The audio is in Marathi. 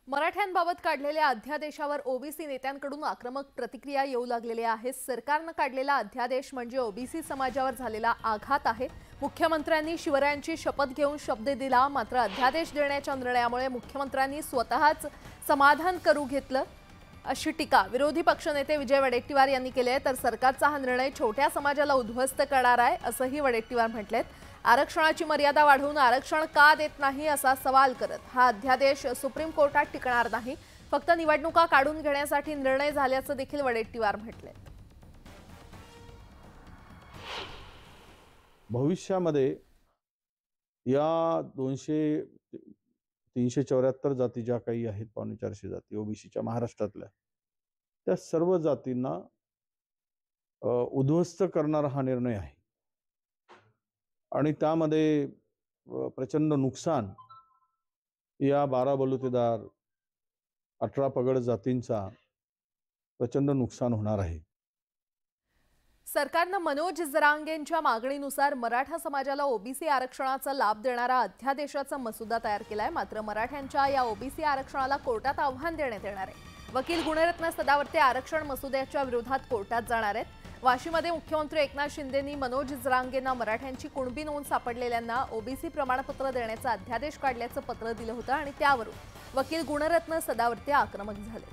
मराठ्यांबाबत काढलेल्या अध्यादेशावर ओबीसी नेत्यांकडून आक्रमक प्रतिक्रिया येऊ लागलेल्या आहेत। सरकारने काढलेला अध्यादेश म्हणजे ओबीसी समाजावर झालेला आघात आहे। मुख्यमंत्र्यांनी शिवरायांची शपथ घेऊन शब्द दिला, मात्र अध्यादेश देण्याच्या निर्णयामुळे मुख्यमंत्र्यांनी स्वतःच समाधान करू घेतलं, अशी टीका विरोधी पक्षनेते विजय वडेट्टीवार यांनी केली आहे। तर सरकारचा हा निर्णय छोट्या समाजाला उद्ध्वस्त करणार आहे, असंही वडेट्टीवार म्हटलेत। आरक्षणाची मर्यादा वाढवून आरक्षण का देत नाही असा सवाल करत हा अध्यादेश सुप्रीम कोर्टात टिकणार नाही, फक्त निवडणुका काढून घेण्यासाठी निर्णय झाल्याचं देखील वडेट्टीवार म्हटले। भविष्यामध्ये या 374 जाती ज्या काही आहेत, 450 जाती ओबीसीच्या महाराष्ट्रातल्या, त्या सर्व जातींना उद्ध्वस्त करणारा हा निर्णय आहे आणि त्यामध्ये प्रचंड नुकसान या 12 बलुतेदार 18 पगड जातींचा प्रचंड नुकसान होणार आहे। सरकारने मनोज जरांगेंच्या मागणीनुसार मराठा समाजाला ओबीसी आरक्षणाचा लाभ देणारा अध्यादेशाचा मसुदा तयार केलाय, मात्र मराठ्यांच्या या ओबीसी आरक्षणाला कोर्टात आव्हान देण्यात येणार आहे। वकील गुणरत्न सदावर्ते आरक्षण मसुद्याच्या विरोधात कोर्टात जाणार आहेत। वाशीमध्ये मुख्यमंत्री एकनाथ शिंदेंनी मनोज जरांगेंना मराठ्यांची कुणबी नोंद सापडलेल्यांना ओबीसी प्रमाणपत्र देण्याचा अध्यादेश काढल्याचं पत्र दिलं होतं आणि त्यावरून वकील गुणरत्न सदावर्ते आक्रमक झाले।